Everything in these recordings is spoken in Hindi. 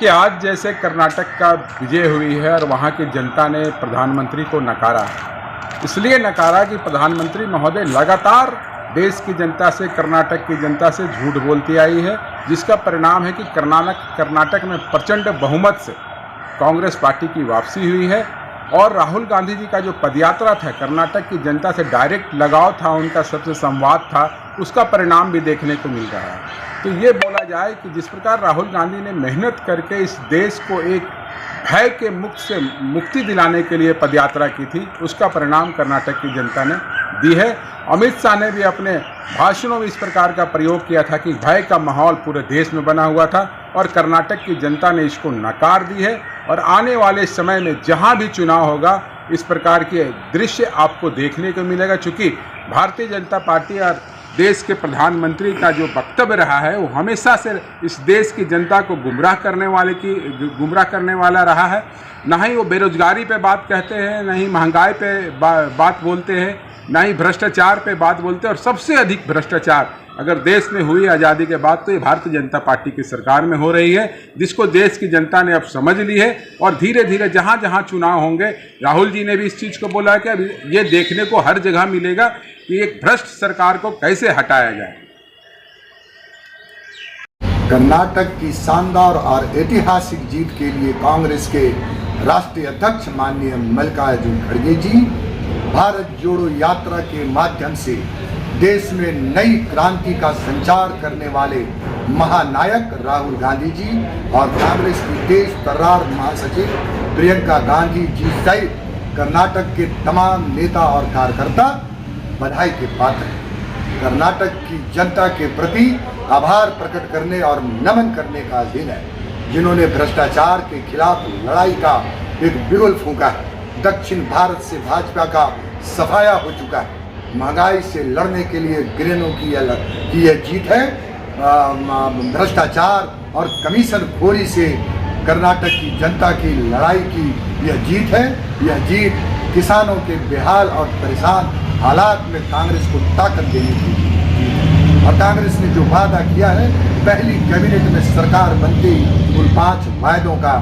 कि आज जैसे कर्नाटक का विजय हुई है और वहाँ की जनता ने प्रधानमंत्री को नकारा, इसलिए नकारा कि प्रधानमंत्री महोदय लगातार देश की जनता से, कर्नाटक की जनता से झूठ बोलती आई है, जिसका परिणाम है कि कर्नाटक में प्रचंड बहुमत से कांग्रेस पार्टी की वापसी हुई है। और राहुल गांधी जी का जो पदयात्रा था, कर्नाटक की जनता से डायरेक्ट लगाव था, उनका सबसे संवाद था, उसका परिणाम भी देखने को मिल रहा है। तो ये बोला जाए कि जिस प्रकार राहुल गांधी ने मेहनत करके इस देश को एक भय के मुक्ति दिलाने के लिए पदयात्रा की थी, उसका परिणाम कर्नाटक की जनता ने दी है। अमित शाह ने भी अपने भाषणों में इस प्रकार का प्रयोग किया था कि भय का माहौल पूरे देश में बना हुआ था और कर्नाटक की जनता ने इसको नकार दी है। और आने वाले समय में जहां भी चुनाव होगा, इस प्रकार के दृश्य आपको देखने को मिलेगा। चूँकि भारतीय जनता पार्टी और देश के प्रधानमंत्री का जो वक्तव्य रहा है, वो हमेशा से इस देश की जनता को गुमराह करने वाला रहा है। ना ही वो बेरोजगारी पे बात कहते हैं, ना ही महंगाई पे बात बोलते हैं, ना ही भ्रष्टाचार पे बात बोलते हैं। और सबसे अधिक भ्रष्टाचार अगर देश में हुई आज़ादी के बाद तो ये भारतीय जनता पार्टी की सरकार में हो रही है, जिसको देश की जनता ने अब समझ ली है। और धीरे धीरे जहाँ जहाँ चुनाव होंगे, राहुल जी ने भी इस चीज़ को बोला है कि अब ये देखने को हर जगह मिलेगा कि एक भ्रष्ट सरकार को कैसे हटाया जाए। कर्नाटक की शानदार और ऐतिहासिक जीत के लिए कांग्रेस के राष्ट्रीय अध्यक्ष माननीय मल्लिकार्जुन खड़गे जी भारत जोड़ो यात्रा के माध्यम से देश में नई क्रांति का संचार करने वाले महानायक राहुल गांधी जी और कांग्रेस की देश तर्रार महासचिव प्रियंका गांधी जी सहित कर्नाटक के तमाम नेता और कार्यकर्ता बधाई के पात्र हैं। कर्नाटक की जनता के प्रति आभार प्रकट करने और नमन करने का दिन है, जिन्होंने भ्रष्टाचार के खिलाफ लड़ाई का एक बिगुल फूंका है। दक्षिण भारत से भाजपा का सफाया हो चुका है। महंगाई से लड़ने के लिए ग्रेनों की यह जीत है। भ्रष्टाचार और कमीशन खोरी से कर्नाटक की जनता की लड़ाई की यह जीत है। यह जीत किसानों के बेहाल और परेशान हालात में कांग्रेस को ताकत देने की जीत है। और कांग्रेस ने जो वादा किया है, पहली कैबिनेट में सरकार बनते ही उन 5 वायदों का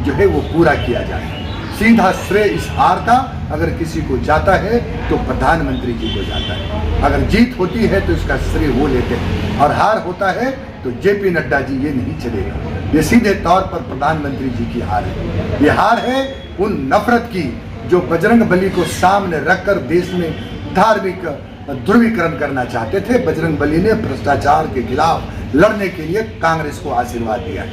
जो है वो पूरा किया जाए। सीधा श्रेय इस हार का अगर किसी को जाता है तो प्रधानमंत्री जी को जाता है। अगर जीत होती है तो इसका श्रेय वो लेते हैं, और हार होता है तो जेपी नड्डा जी ये नहीं चलेगा। ये सीधे तौर पर प्रधानमंत्री जी की हार है। ये हार है उन नफरत की जो बजरंग बली को सामने रखकर देश में धार्मिक ध्रुवीकरण करना चाहते थे। बजरंग बली ने भ्रष्टाचार के खिलाफ लड़ने के लिए कांग्रेस को आशीर्वाद दिया।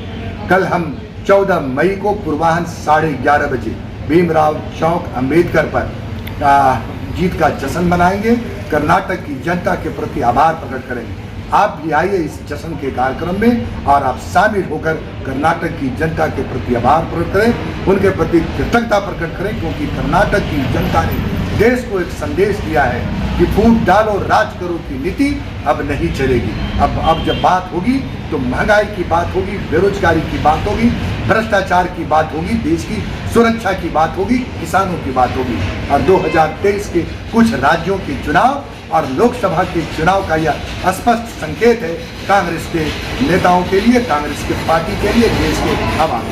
कल हम 14 मई को पूर्वाह्न 11:30 बजे भीमराव चौक अंबेडकर पर जीत का जश्न मनाएंगे। कर्नाटक की जनता के प्रति आभार प्रकट करेंगे। आप भी आइए इस जश्न के कार्यक्रम में और आप शामिल होकर कर्नाटक की जनता के प्रति आभार प्रकट करें, उनके प्रति कृतज्ञता प्रकट करें, क्योंकि कर्नाटक की जनता ने देश को एक संदेश दिया है कि फूट डालो राज करो की नीति अब नहीं चलेगी। अब जब बात होगी तो महंगाई की बात होगी, बेरोजगारी की बात होगी, भ्रष्टाचार की बात होगी, देश की सुरक्षा की बात होगी, किसानों की बात होगी। और 2023 के कुछ राज्यों के चुनाव और लोकसभा के चुनाव का यह स्पष्ट संकेत है कांग्रेस के नेताओं के लिए, कांग्रेस के पार्टी के लिए, देश के आवाम।